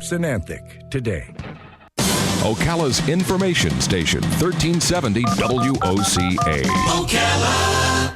Synanthic today. Ocala's information station, 1370 WOCA. Ocala.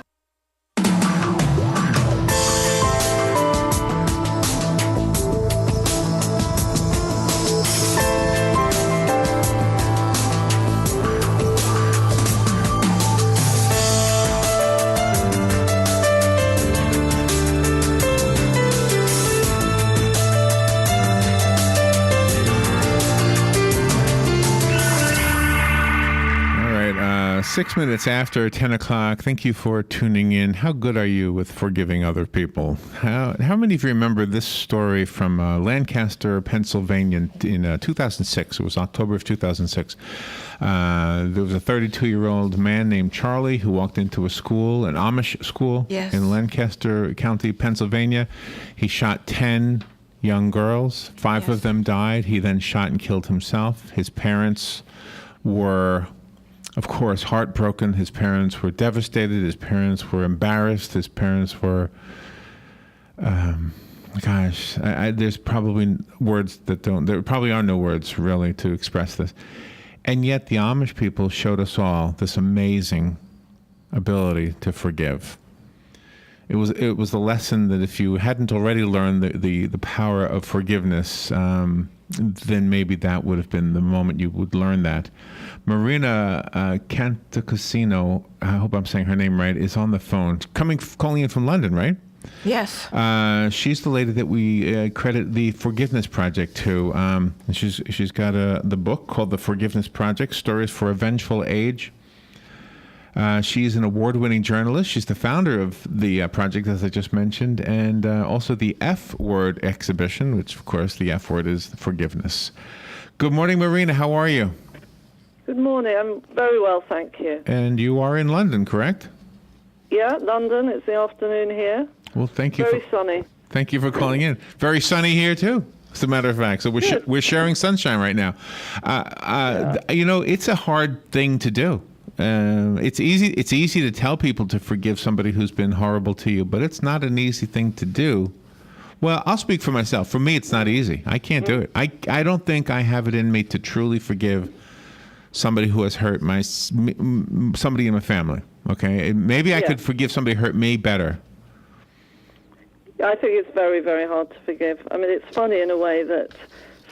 All right, 6 minutes after 10 o'clock. Thank you for tuning in. How good are you with forgiving other people? How many of you remember this story from Lancaster, Pennsylvania in 2006? It was October of 2006. There was a 32-year-old man named Charlie who walked into a school, an Amish school in Lancaster County, Pennsylvania. He shot 10 young girls. Five of them died. He then shot and killed himself. His parents were, of course, heartbroken. His parents were devastated. His parents were embarrassed. His parents were, there's probably words that don't, there probably are no words really to express this. And yet the Amish people showed us all this amazing ability to forgive. It was the lesson that if you hadn't already learned the power of forgiveness, then maybe that would have been the moment you would learn that. Marina Catacuzino, I hope I'm saying her name right, is on the phone, calling in from London, right? Yes. She's the lady that we credit the Forgiveness Project to. She's got the book called The Forgiveness Project, Stories for a Vengeful Age. She's an award-winning journalist. She's the founder of the project, as I just mentioned, and also the F Word exhibition, which, of course, the F word is forgiveness. Good morning, Marina. How are you? Good morning. I'm very well, thank you. And you are in London, correct? Yeah, London. It's the afternoon here. Well, thank you. Very sunny. Thank you for calling in. Very sunny here, too, as a matter of fact. So we're sharing sunshine right now. You know, it's a hard thing to do. It's easy to tell people to forgive somebody who's been horrible to you, but it's not an easy thing to do. Well, I'll speak for myself. For me, it's not easy. I can't do it. I don't think I have it in me to truly forgive somebody who has hurt somebody in my family. Okay, maybe I could forgive somebody who hurt me better. I think it's very, very hard to forgive. I mean, it's funny in a way that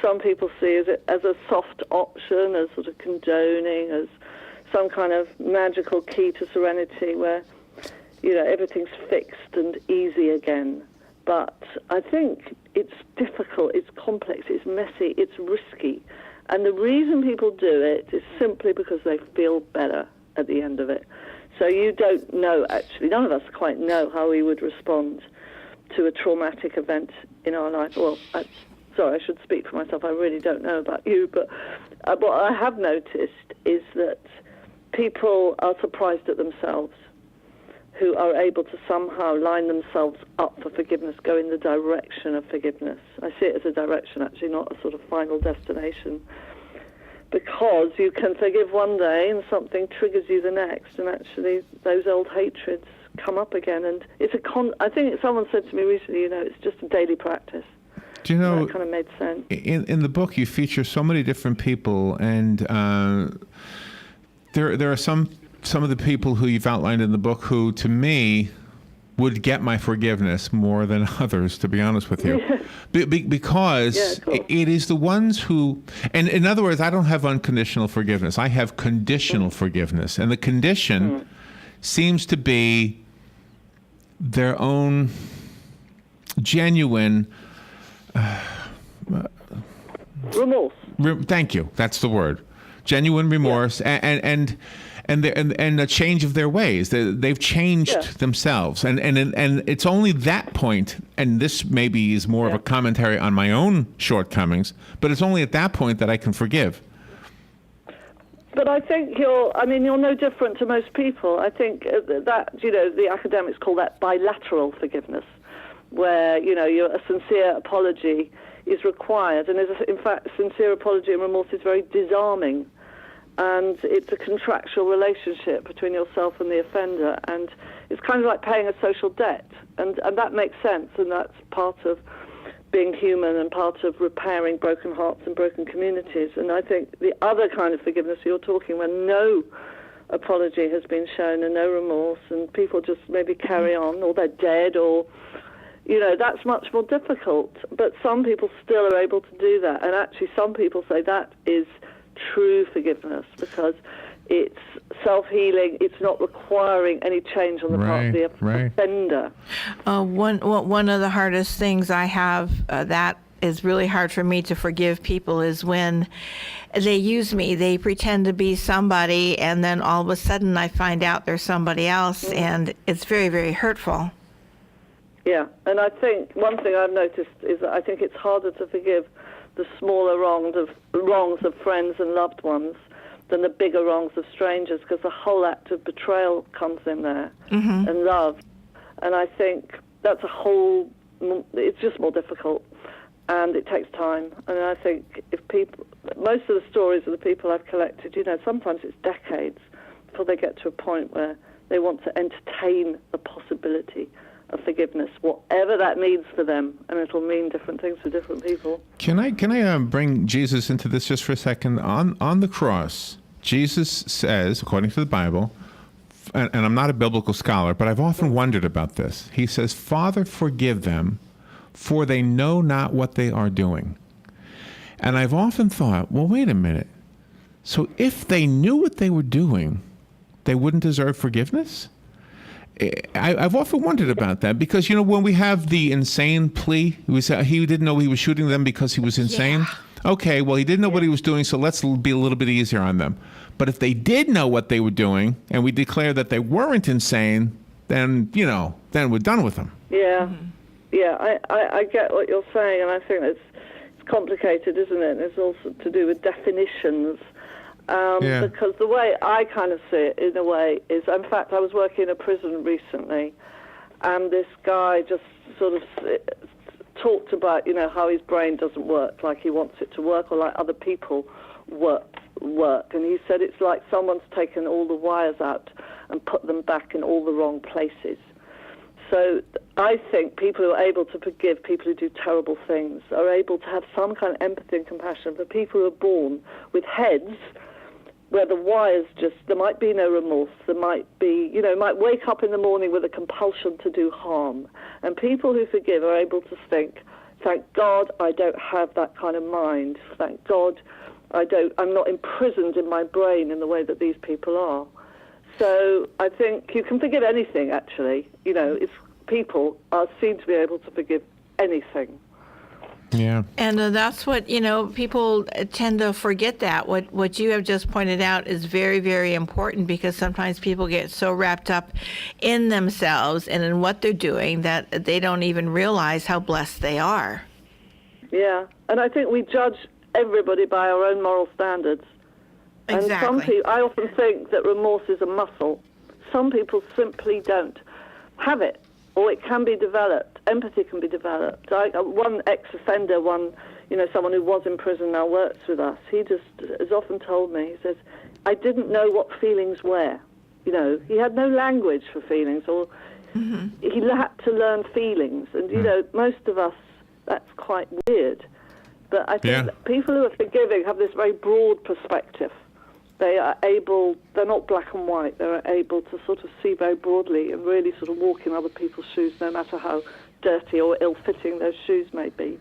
some people see it as a soft option, as sort of condoning, as some kind of magical key to serenity where, you know, everything's fixed and easy again. But I think it's difficult, it's complex, it's messy, it's risky. And the reason people do it is simply because they feel better at the end of it. So you don't know, actually, none of us quite know how we would respond to a traumatic event in our life. Well, sorry, I should speak for myself. I really don't know about you. But what I have noticed is that people are surprised at themselves who are able to somehow line themselves up for forgiveness, go in the direction of forgiveness. I see it as a direction, actually, not a sort of final destination. Because you can forgive one day and something triggers you the next, and actually those old hatreds come up again. And it's I think someone said to me recently, you know, it's just a daily practice. Do you know, that kind of made sense. In the book, you feature so many different people, and there are some of the people who you've outlined in the book who, to me, would get my forgiveness more than others, to be honest with you. Because it is the ones who, and in other words, I don't have unconditional forgiveness. I have conditional forgiveness. And the condition seems to be their own genuine remorse. Thank you. That's the word. Genuine remorse and a change of their ways. They've changed themselves, and it's only that point. And this maybe is more of a commentary on my own shortcomings, but it's only at that point that I can forgive. But I think you're no different to most people. I think that, you know, the academics call that bilateral forgiveness, where, you know, a sincere apology is required, and in fact, sincere apology and remorse is very disarming. And it's a contractual relationship between yourself and the offender, and it's kind of like paying a social debt, and that makes sense, and that's part of being human and part of repairing broken hearts and broken communities. And I think the other kind of forgiveness you're talking, when no apology has been shown and no remorse, and people just maybe carry on, or they're dead, or, that's much more difficult. But some people still are able to do that. And actually some people say that is true forgiveness, because it's self-healing. It's not requiring any change on the part of the offender. One of the hardest things I have that is really hard for me to forgive people is when they use me. They pretend to be somebody, and then all of a sudden I find out they're somebody else, and it's very, very hurtful. Yeah, and I think one thing I've noticed is that I think it's harder to forgive the smaller wrongs of friends and loved ones than the bigger wrongs of strangers, because the whole act of betrayal comes in there, and love. And I think that's it's just more difficult, and it takes time. And I think most of the stories of the people I've collected, sometimes it's decades before they get to a point where they want to entertain the possibility of forgiveness, whatever that means for them, and it'll mean different things for different people. Can I bring Jesus into this just for a second? On the cross, Jesus says, according to the Bible, and I'm not a biblical scholar, but I've often wondered about this. He says, "Father, forgive them, for they know not what they are doing." And I've often thought, well, wait a minute. So if they knew what they were doing, they wouldn't deserve forgiveness? I've often wondered about that, because, when we have the insane plea, he didn't know he was shooting them because he was insane. Yeah. Okay, well, he didn't know what he was doing, so let's be a little bit easier on them. But if they did know what they were doing, and we declare that they weren't insane, then we're done with them. Yeah, yeah, I get what you're saying, and I think it's complicated, isn't it? It's also to do with definitions. Because the way I kind of see it, in a way, is, in fact, I was working in a prison recently, and this guy just sort of talked about, how his brain doesn't work like he wants it to work, or like other people work. And he said it's like someone's taken all the wires out and put them back in all the wrong places. So I think people who are able to forgive people who do terrible things are able to have some kind of empathy and compassion for people who are born with heads where the wires there might be no remorse, there might be, might wake up in the morning with a compulsion to do harm. And people who forgive are able to think, thank God I don't have that kind of mind. Thank God I'm not imprisoned in my brain in the way that these people are. So I think you can forgive anything, actually. People are seen to be able to forgive anything. Yeah. And that's what, people tend to forget that. What you have just pointed out is very, very important, because sometimes people get so wrapped up in themselves and in what they're doing that they don't even realize how blessed they are. Yeah. And I think we judge everybody by our own moral standards. Exactly. And some people, I often think that remorse is a muscle. Some people simply don't have it, or it can be developed. Empathy can be developed. One ex-offender, someone who was in prison now works with us, he just has often told me, he says, I didn't know what feelings were. He had no language for feelings, or he had to learn feelings. And, most of us, that's quite weird. But I think that people who are forgiving have this very broad perspective. They're not black and white, they're able to sort of see very broadly and really sort of walk in other people's shoes, no matter how dirty or ill-fitting those shoes may be.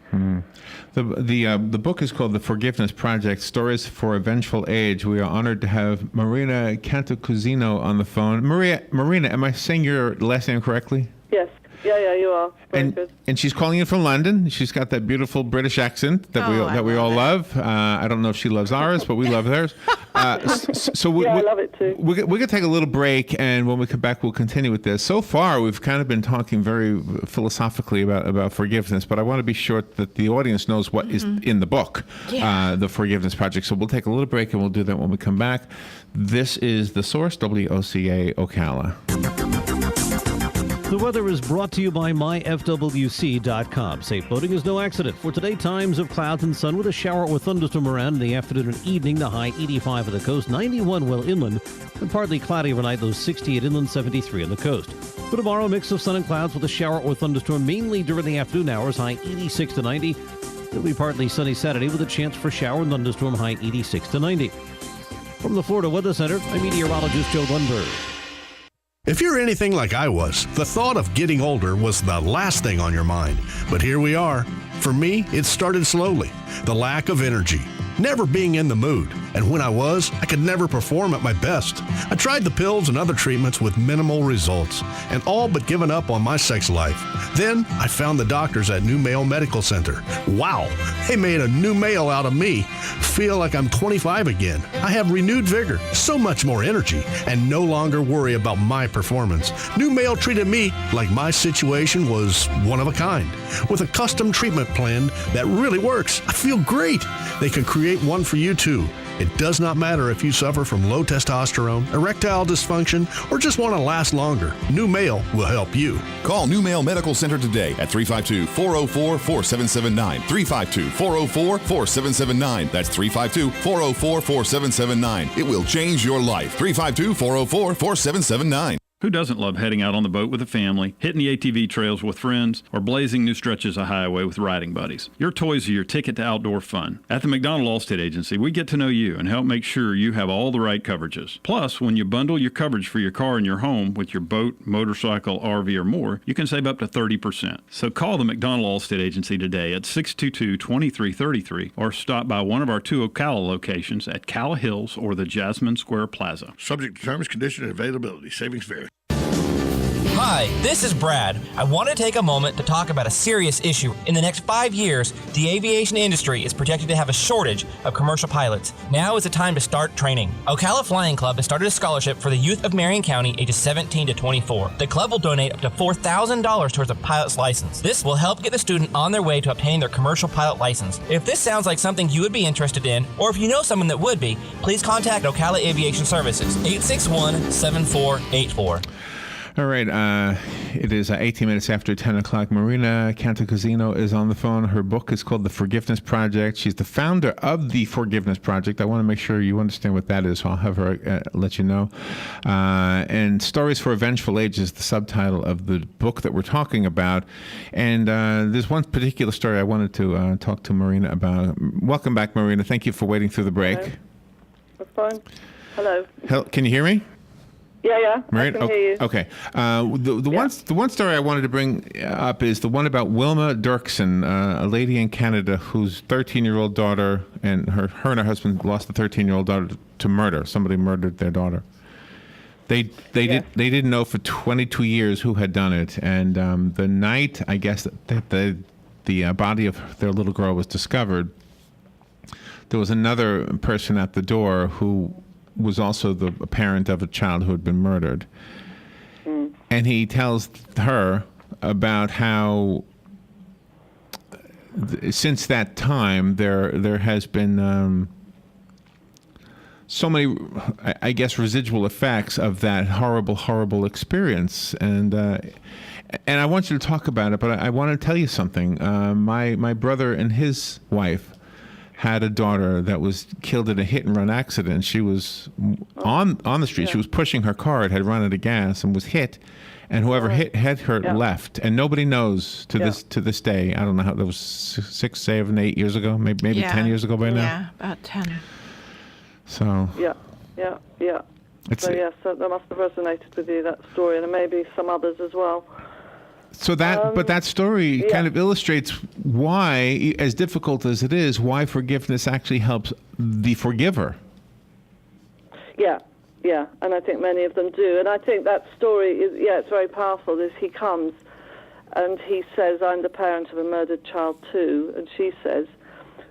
The book is called The Forgiveness Project, Stories for a Vengeful Age. We are honored to have Marina Catacuzino on the phone. Marina, am I saying your last name correctly? Yes. Yeah, you are. Very good. And she's calling in from London. She's got that beautiful British accent that we all love. I don't know if she loves ours, but we love theirs. I love it too. We're going to take a little break, and when we come back, we'll continue with this. So far, we've kind of been talking very philosophically about forgiveness, but I want to be sure that the audience knows what is in the book, The Forgiveness Project. So we'll take a little break, and we'll do that when we come back. This is The Source, WOCA Ocala. The weather is brought to you by myfwc.com. Safe boating is no accident. For today, times of clouds and sun with a shower or thunderstorm around in the afternoon and evening. The high 85 on the coast, 91 well inland, and partly cloudy overnight, low 68 inland, 73 on the coast. For tomorrow, a mix of sun and clouds with a shower or thunderstorm mainly during the afternoon hours, high 86 to 90. It'll be partly sunny Saturday with a chance for shower and thunderstorm, high 86 to 90. From the Florida Weather Center, I'm meteorologist Joe Lundberg. If you're anything like I was, the thought of getting older was the last thing on your mind. But here we are. For me, it started slowly. The lack of energy, never being in the mood. And when I was, I could never perform at my best. I tried the pills and other treatments with minimal results, and all but given up on my sex life. Then I found the doctors at New Male Medical Center. Wow, they made a new male out of me. Feel like I'm 25 again. I have renewed vigor, so much more energy, and no longer worry about my performance. New Male treated me like my situation was one of a kind. With a custom treatment plan that really works, I feel great. They can create one for you too. It does not matter if you suffer from low testosterone, erectile dysfunction, or just want to last longer. New Male will help you. Call New Male Medical Center today at 352-404-4779. 352-404-4779. That's 352-404-4779. It will change your life. 352-404-4779. Who doesn't love heading out on the boat with a family, hitting the ATV trails with friends, or blazing new stretches of highway with riding buddies? Your toys are your ticket to outdoor fun. At the McDonald Allstate Agency, we get to know you and help make sure you have all the right coverages. Plus, when you bundle your coverage for your car and your home with your boat, motorcycle, RV, or more, you can save up to 30%. So call the McDonald Allstate Agency today at 622-2333 or stop by one of our 2 Ocala locations at Calla Hills or the Jasmine Square Plaza. Subject to terms, conditions, and availability. Savings vary. Hi, this is Brad. I want to take a moment to talk about a serious issue. In the next 5 years, the aviation industry is projected to have a shortage of commercial pilots. Now is the time to start training. Ocala Flying Club has started a scholarship for the youth of Marion County ages 17 to 24. The club will donate up to $4,000 towards a pilot's license. This will help get the student on their way to obtaining their commercial pilot license. If this sounds like something you would be interested in, or if you know someone that would be, please contact Ocala Aviation Services, 861-7484. All right, it is 18 minutes after 10 o'clock. Marina Catacuzino is on the phone. Her book is called The Forgiveness Project. She's the founder of The Forgiveness Project. I want to make sure you understand what that is, so I'll have her let you know. And Stories for a Vengeful Age is the subtitle of the book that we're talking about. And there's one particular story I wanted to talk to Marina about. Welcome back, Marina. Thank you for waiting through the break. Hello. That's fine. Hello. Can you hear me? Yeah, Marina? I can hear you. Okay. The one story I wanted to bring up is the one about Wilma Dirksen, a lady in Canada whose 13-year-old daughter and her and her husband lost the 13-year-old daughter to murder. Somebody murdered their daughter. They didn't know for 22 years who had done it, and the night I guess that the body of their little girl was discovered, there was another person at the door who was also the parent of a child who had been murdered. Mm. And he tells her about how since that time there has been so many, I guess, residual effects of that horrible experience. And I want you to talk about it, but I want to tell you something. My brother and his wife had a daughter that was killed in a hit-and-run accident. She was on the street. Yeah. She was pushing her car. It had run out of gas and was hit, and whoever hit her left. And nobody knows to this day. I don't know how. That was 6, 7, 8 years ago, maybe 10 years ago by now. Yeah, about 10. So. Yeah. So that must have resonated with you, that story, and maybe some others as well. So but that story kind of illustrates why, as difficult as it is, why forgiveness actually helps the forgiver. Yeah, and I think many of them do. And I think that story is, it's very powerful. He comes and he says, I'm the parent of a murdered child too. And she says,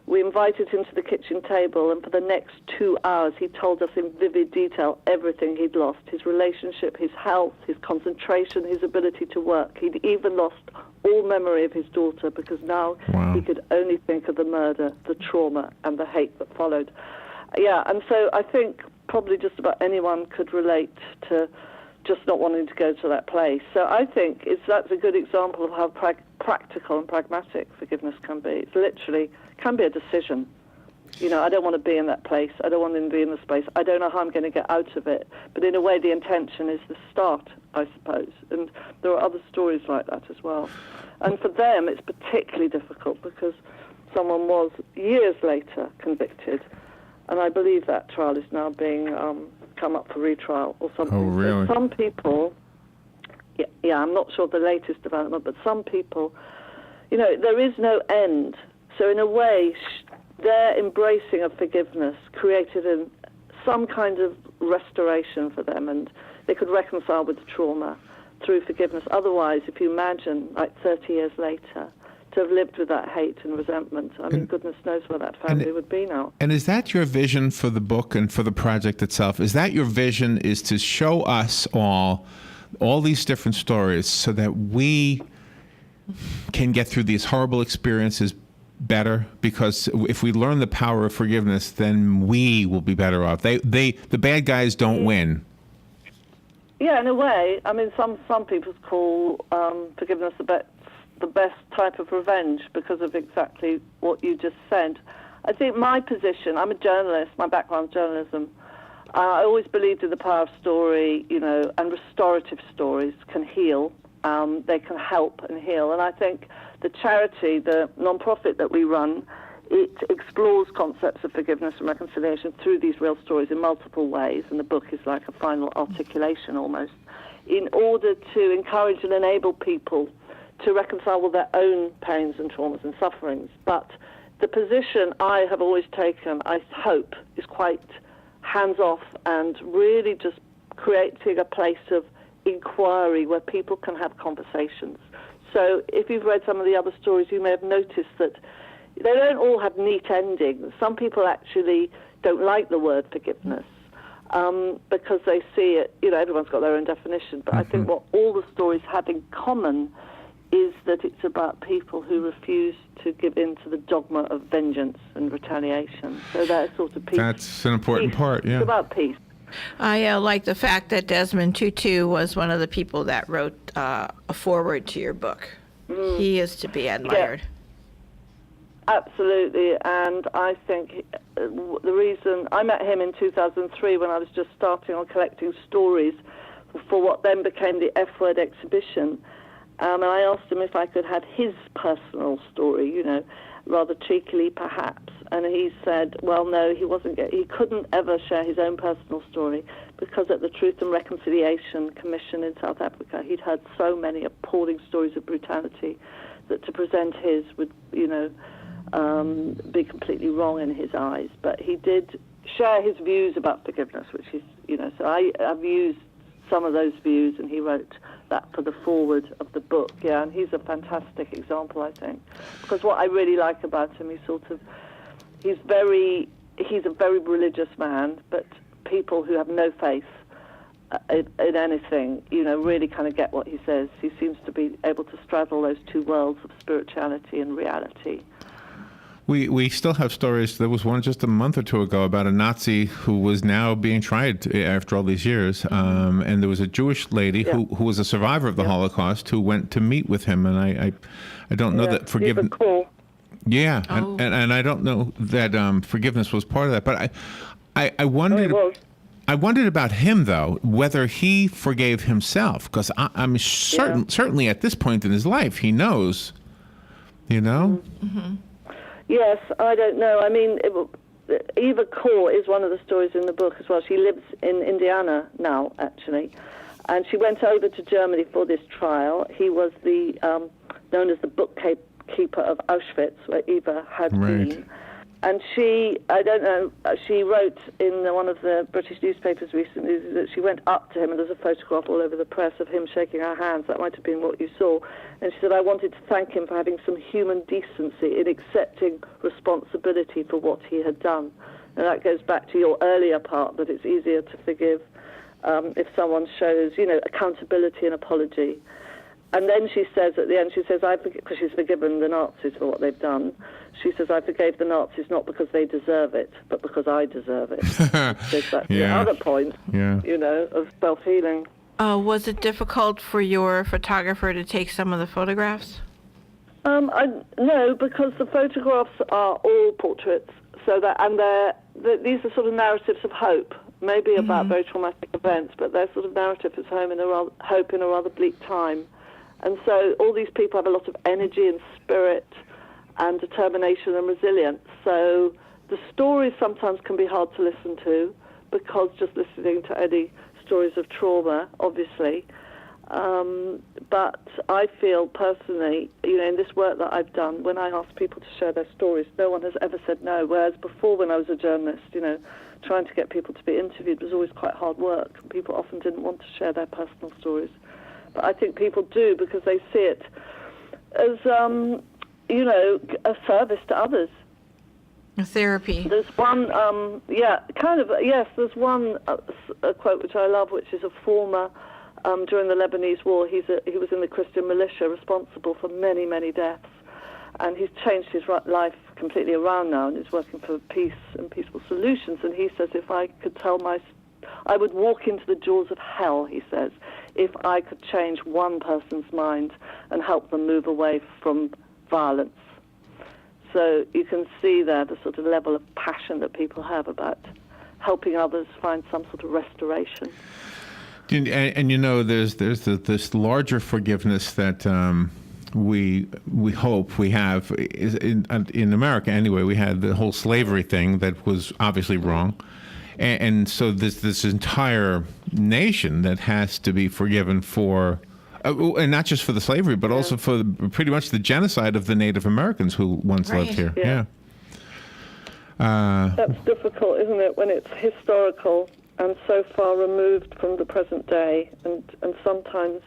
we invited him to the kitchen table, and for the next 2 hours he told us in vivid detail everything he'd lost, his relationship, his health, his concentration, his ability to work. He'd even lost all memory of his daughter because now he could only think of the murder, the trauma, and the hate that followed. Yeah, and so I think probably just about anyone could relate to just not wanting to go to that place. So I think that's a good example of how practical and pragmatic forgiveness can be. It's literally can be a decision. You know, I don't want to be in that place. I don't want to be in the space. I don't know how I'm going to get out of it. But in a way, the intention is the start, I suppose. And there are other stories like that as well. And for them, it's particularly difficult because someone was years later convicted. And I believe that trial is now being come up for retrial or something. Oh, really? So some people, yeah, I'm not sure of the latest development, but some people, you know, there is no end. So in a way, their embracing of forgiveness created some kind of restoration for them, and they could reconcile with the trauma through forgiveness. Otherwise, if you imagine, like 30 years later, to have lived with that hate and resentment, I mean, goodness knows where that family would be now. And is that your vision for the book and for the project itself? Is that your vision, is to show us all these different stories so that we can get through these horrible experiences better? Because if we learn the power of forgiveness, then we will be better off. The bad guys don't win. Yeah, in a way. I mean, some people call forgiveness the best type of revenge because of exactly what you just said. I think my position, I'm a journalist, my background's journalism. I always believed in the power of story, you know, and restorative stories can heal. They can help and heal. And I think the charity, the non-profit that we run, it explores concepts of forgiveness and reconciliation through these real stories in multiple ways, and the book is like a final articulation almost, in order to encourage and enable people to reconcile with their own pains and traumas and sufferings. But the position I have always taken, I hope, is quite hands-off and really just creating a place of inquiry where people can have conversations. So if you've read some of the other stories, you may have noticed that they don't all have neat endings. Some people actually don't like the word forgiveness because they see it, you know, everyone's got their own definition. But I think what all the stories have in common is that it's about people who refuse to give in to the dogma of vengeance and retaliation. So they're sort of peace. That's an important part, yeah. It's about peace. I like the fact that Desmond Tutu was one of the people that wrote a foreword to your book. He is to be admired. Yeah, absolutely, and I think the reason I met him in 2003 when I was just starting on collecting stories for what then became the F-Word exhibition, and I asked him if I could have his personal story, you know, rather cheekily perhaps, and he said, well, no, he couldn't ever share his own personal story because at the Truth and Reconciliation Commission in South Africa, he'd heard so many appalling stories of brutality that to present his would, you know, be completely wrong in his eyes. But he did share his views about forgiveness, which is, you know, so I've used some of those views, and he wrote that for the foreword of the book. Yeah, and he's a fantastic example, I think, because what I really like about him, he's a very religious man, but people who have no faith in anything, you know, really kind of get what he says. He seems to be able to straddle those two worlds of spirituality and reality. We still have stories. There was one just a month or two ago about a Nazi who was now being tried after all these years. And there was a Jewish lady who was a survivor of the Holocaust who went to meet with him. And I don't know that forgiveness. Yeah, and I don't know that forgiveness was part of that. But I wondered. I wondered about him, though, whether he forgave himself, because I'm certainly at this point in his life, he knows, you know? Mm-hmm. Yes, I don't know. I mean, Eva Kaur is one of the stories in the book as well. She lives in Indiana now, actually, and she went over to Germany for this trial. He was known as the bookkeeper of Auschwitz, where Eva had been. And she wrote in one of the British newspapers recently that she went up to him, and there's a photograph all over the press of him shaking her hands. That might have been what you saw. And she said, I wanted to thank him for having some human decency in accepting responsibility for what he had done. And that goes back to your earlier part, that it's easier to forgive if someone shows, you know, accountability and apology. And then she says, at the end, because she's forgiven the Nazis for what they've done, she says, I forgave the Nazis not because they deserve it, but because I deserve it. That's the other point, you know, of self-healing. Was it difficult for your photographer to take some of the photographs? No, because the photographs are all portraits, these are sort of narratives of hope, maybe about very traumatic events, but they're sort of narratives of hope in a rather bleak time. And so all these people have a lot of energy and spirit and determination and resilience. So the stories sometimes can be hard to listen to, because just listening to any stories of trauma, obviously. But I feel personally, in this work that I've done, when I ask people to share their stories, no one has ever said no. Whereas before, when I was a journalist, trying to get people to be interviewed was always quite hard work. People often didn't want to share their personal stories. But I think people do, because they see it as, a service to others. A therapy. There's one, there's one a quote which I love, which is a former, during the Lebanese war, he was in the Christian militia, responsible for many, many deaths. And he's changed his life completely around now, and is working for peace and peaceful solutions. And he says, if I could I would walk into the jaws of hell, he says, if I could change one person's mind and help them move away from violence. So you can see there the sort of level of passion that people have about helping others find some sort of restoration. And there's this larger forgiveness that we hope we have in America anyway. We had the whole slavery thing that was obviously wrong, and so this entire nation that has to be forgiven for. And not just for the slavery, but also for pretty much the genocide of the Native Americans who once lived here. Yeah. That's difficult, isn't it, when it's historical and so far removed from the present day, and sometimes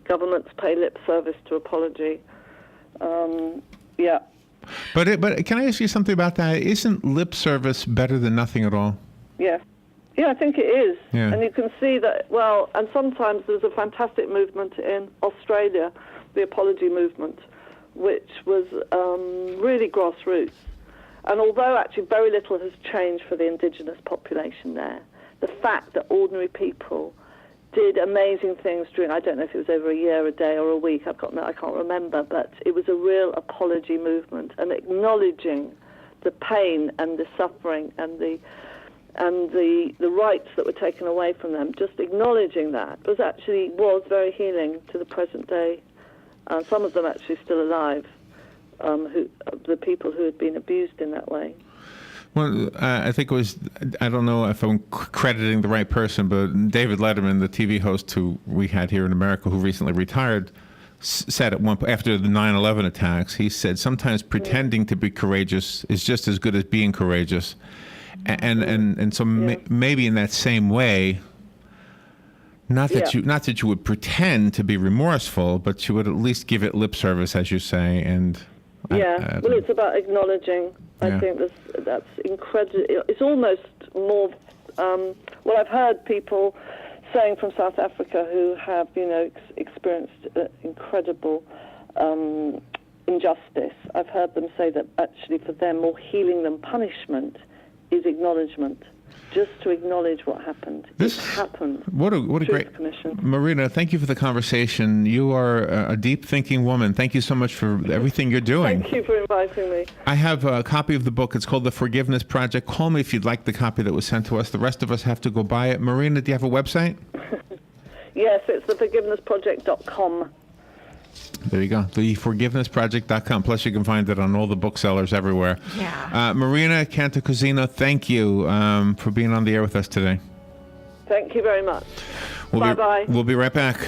governments pay lip service to apology. But can I ask you something about that? Isn't lip service better than nothing at all? Yes. Yeah, I think it is. Yeah. And you can see that, and sometimes there's a fantastic movement in Australia, the apology movement, which was really grassroots. And although actually very little has changed for the indigenous population there, the fact that ordinary people did amazing things during, I don't know if it was over a year, a day, or a week, I can't remember, but it was a real apology movement, and acknowledging the pain and the suffering and the rights that were taken away from them, just acknowledging that was very healing to the present day. Some of them actually still alive, the people who had been abused in that way. Well, I think it was, I don't know if I'm crediting the right person, but David Letterman, the TV host who we had here in America who recently retired, said at one point, after the 9/11 attacks, he said sometimes pretending to be courageous is just as good as being courageous. And so maybe in that same way, not that you would pretend to be remorseful, but you would at least give it lip service, as you say. And it's about acknowledging. I think that's incredible. It's almost more. I've heard people saying from South Africa who have experienced incredible injustice. I've heard them say that actually for them, more healing than punishment is acknowledgement, just to acknowledge what happened. It happened. What a great commission. Marina, thank you for the conversation. You are a deep thinking woman. Thank you so much for everything you're doing. Thank you for inviting me. I have a copy of the book. It's called The Forgiveness Project. Call me if you'd like the copy that was sent to us. The rest of us have to go buy it. Marina, do you have a website? Yes, it's theforgivenessproject.com. There you go. TheForgivenessProject.com. Plus, you can find it on all the booksellers everywhere. Yeah. Marina Catacuzino, thank you for being on the air with us today. Thank you very much. Bye-bye. We'll be right back.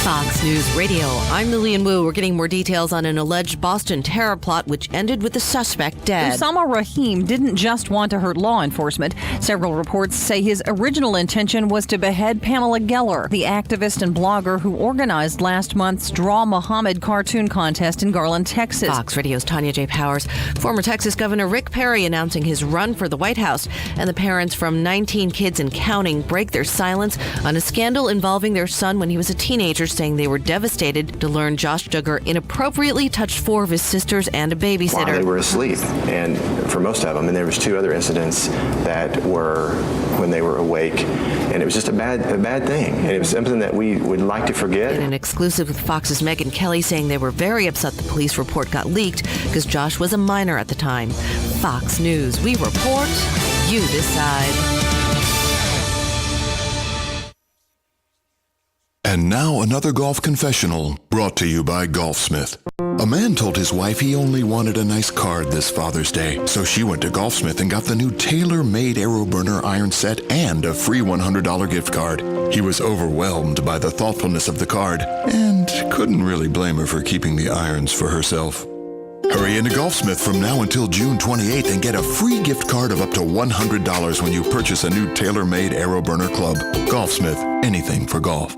Fox News Radio. I'm Lillian Wu. We're getting more details on an alleged Boston terror plot which ended with the suspect dead. Osama Rahim didn't just want to hurt law enforcement. Several reports say his original intention was to behead Pamela Geller, the activist and blogger who organized last month's Draw Muhammad cartoon contest in Garland, Texas. Fox Radio's Tanya J. Powers. Former Texas Governor Rick Perry announcing his run for the White House, and the parents from 19 kids and counting break their silence on a scandal involving their son when he was a teenager saying they were devastated to learn Josh Duggar inappropriately touched 4 of his sisters and a babysitter. While they were asleep, and for most of them, and there was 2 other incidents that were when they were awake, and it was just a bad thing, and it was something that we would like to forget. In an exclusive with Fox's Megyn Kelly saying they were very upset the police report got leaked because Josh was a minor at the time. Fox News, we report, you decide. And now another golf confessional brought to you by Golfsmith. A man told his wife he only wanted a nice card this Father's Day, so she went to Golfsmith and got the new tailor-made AeroBurner iron set and a free $100 gift card. He was overwhelmed by the thoughtfulness of the card and couldn't really blame her for keeping the irons for herself. Hurry into Golfsmith from now until June 28th and get a free gift card of up to $100 when you purchase a new tailor-made AeroBurner club. Golfsmith, anything for golf.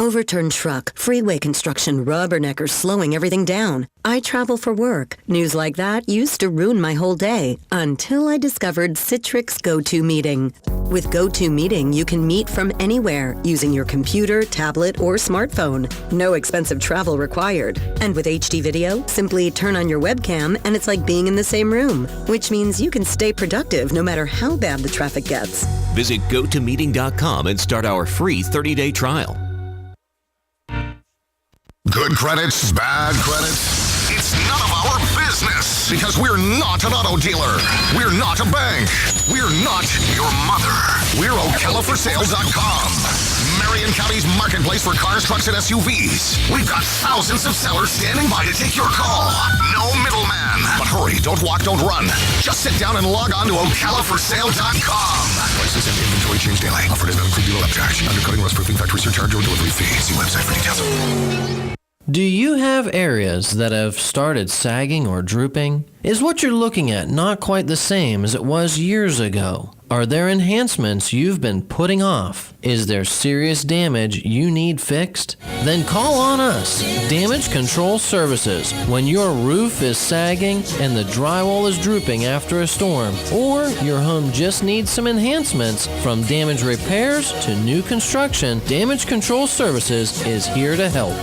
Overturned truck, freeway construction, rubberneckers slowing everything down. I travel for work. News like that used to ruin my whole day until I discovered Citrix GoToMeeting. With GoToMeeting, you can meet from anywhere using your computer, tablet, or smartphone. No expensive travel required. And with HD video, simply turn on your webcam and it's like being in the same room, which means you can stay productive no matter how bad the traffic gets. Visit GoToMeeting.com and start our free 30-day trial. Good credits, bad credits. It's none of our business because we're not an auto dealer. We're not a bank. We're not your mother. We're OcalaForSale.com. Marion County's marketplace for cars, trucks, and SUVs. We've got thousands of sellers standing by to take your call. No middleman. But hurry, don't walk, don't run. Just sit down and log on to OcalaForSale.com. Prices and inventory change daily. Offer does not include dealer upcharge. Undercutting, rust-proofing, factory surcharge, or delivery fee. See website for details. Do you have areas that have started sagging or drooping? Is what you're looking at not quite the same as it was years ago? Are there enhancements you've been putting off? Is there serious damage you need fixed? Then call on us, Damage Control Services, when your roof is sagging and the drywall is drooping after a storm, or your home just needs some enhancements. From damage repairs to new construction, Damage Control Services is here to help.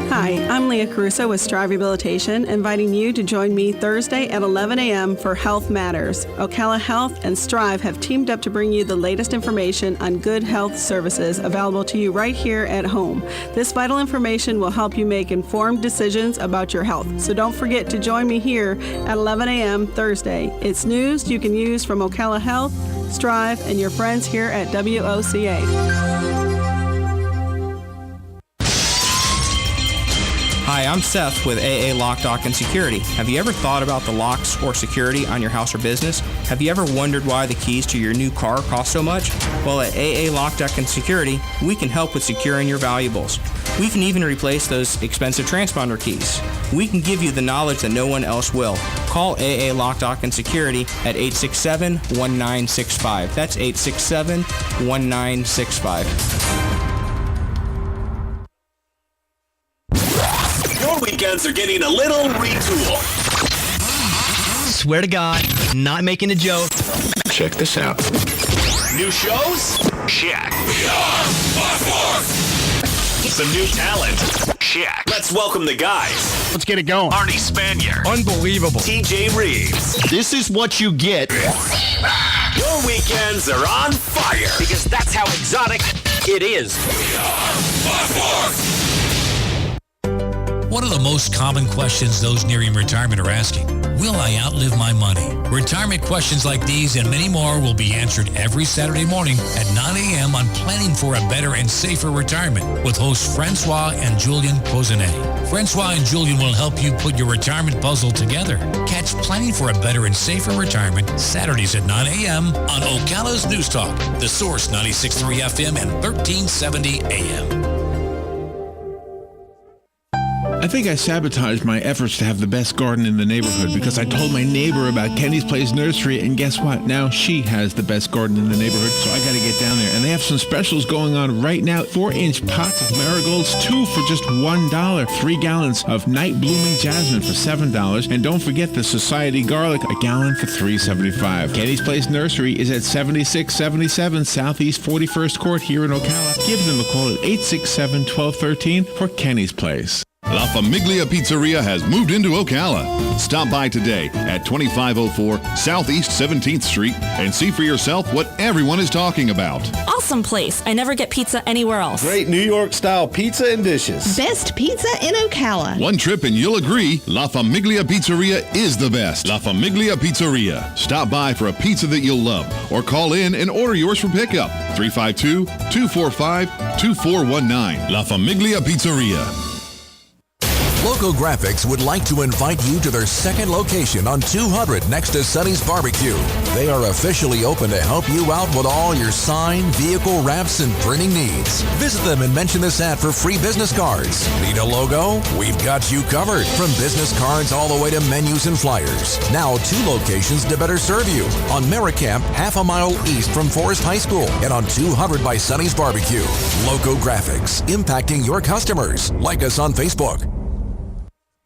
Hi, I'm Leah Caruso with Strive Rehabilitation, inviting you to join me Thursday at 11 a.m. for Health Matters. Ocala Health and Strive have teamed up to bring you the latest information on good health services available to you right here at home. This vital information will help you make informed decisions about your health. So don't forget to join me here at 11 a.m. Thursday. It's news you can use from Ocala Health, Strive, and your friends here at WOCA. Hi, I'm Seth with AA Lock, Dock, and Security. Have you ever thought about the locks or security on your house or business? Have you ever wondered why the keys to your new car cost so much? Well, at AA Lock, Dock, and Security, we can help with securing your valuables. We can even replace those expensive transponder keys. We can give you the knowledge that no one else will. Call AA Lock, Dock, and Security at 867-1965. That's 867-1965. Your weekends are getting a little retool. Swear to God, not making a joke. Check this out. New shows? Check. Some new talent? Check. Let's welcome the guys. Let's get it going. Arnie Spanier. Unbelievable. TJ Reeves. This is what you get. Your weekends are on fire. Because that's how exotic it is. One of the most common questions those nearing retirement are asking, will I outlive my money? Retirement questions like these and many more will be answered every Saturday morning at 9 a.m. on Planning for a Better and Safer Retirement with hosts Francois and Julian Pozenet. Francois and Julian will help you put your retirement puzzle together. Catch Planning for a Better and Safer Retirement Saturdays at 9 a.m. on Ocala's News Talk, The Source 96.3 FM and 1370 AM. I think I sabotaged my efforts to have the best garden in the neighborhood because I told my neighbor about Kenny's Place Nursery, and guess what? Now she has the best garden in the neighborhood, so I gotta get down there. And they have some specials going on right now. 4-inch pots of marigolds, 2 for just $1. 3 gallons of night blooming jasmine for $7. And don't forget the Society garlic, a gallon for $3.75. Kenny's Place Nursery is at 7677 Southeast 41st Court here in Ocala. Give them a call at 867-1213 for Kenny's Place. La Famiglia Pizzeria has moved into Ocala. Stop by today at 2504 Southeast 17th Street and see for yourself what everyone is talking about. Awesome place. I never get pizza anywhere else. Great New York style pizza and dishes. Best pizza in Ocala. One trip and you'll agree, La Famiglia Pizzeria is the best. La Famiglia Pizzeria. Stop by for a pizza that you'll love or call in and order yours for pickup. 352-245-2419. La Famiglia Pizzeria. Loco Graphics would like to invite you to their second location on 200 next to Sonny's Barbecue. They are officially open to help you out with all your sign, vehicle wraps, and printing needs. Visit them and mention this ad for free business cards. Need a logo? We've got you covered. From business cards all the way to menus and flyers. Now 2 locations to better serve you. On Merricamp, half a mile east from Forest High School, and on 200 by Sonny's Barbecue. Loco Graphics, impacting your customers. Like us on Facebook.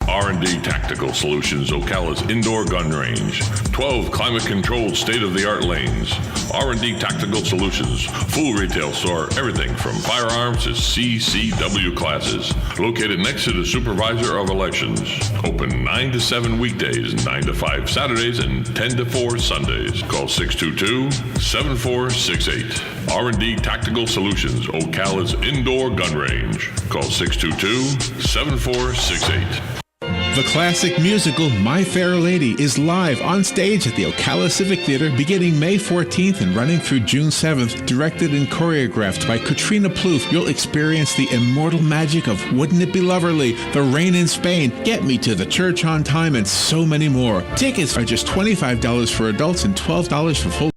R&D Tactical Solutions, Ocala's indoor gun range. 12 climate-controlled, state-of-the-art lanes. R&D Tactical Solutions, full retail store, everything from firearms to CCW classes. Located next to the Supervisor of Elections. Open 9 to 7 weekdays, 9 to 5 Saturdays, and 10 to 4 Sundays. Call 622-7468. R&D Tactical Solutions, Ocala's indoor gun range. Call 622-7468. The classic musical My Fair Lady is live on stage at the Ocala Civic Theater beginning May 14th and running through June 7th. Directed and choreographed by Katrina Plouffe, you'll experience the immortal magic of Wouldn't It Be Loverly, The Rain in Spain, Get Me to the Church on Time, and so many more. Tickets are just $25 for adults and $12 for full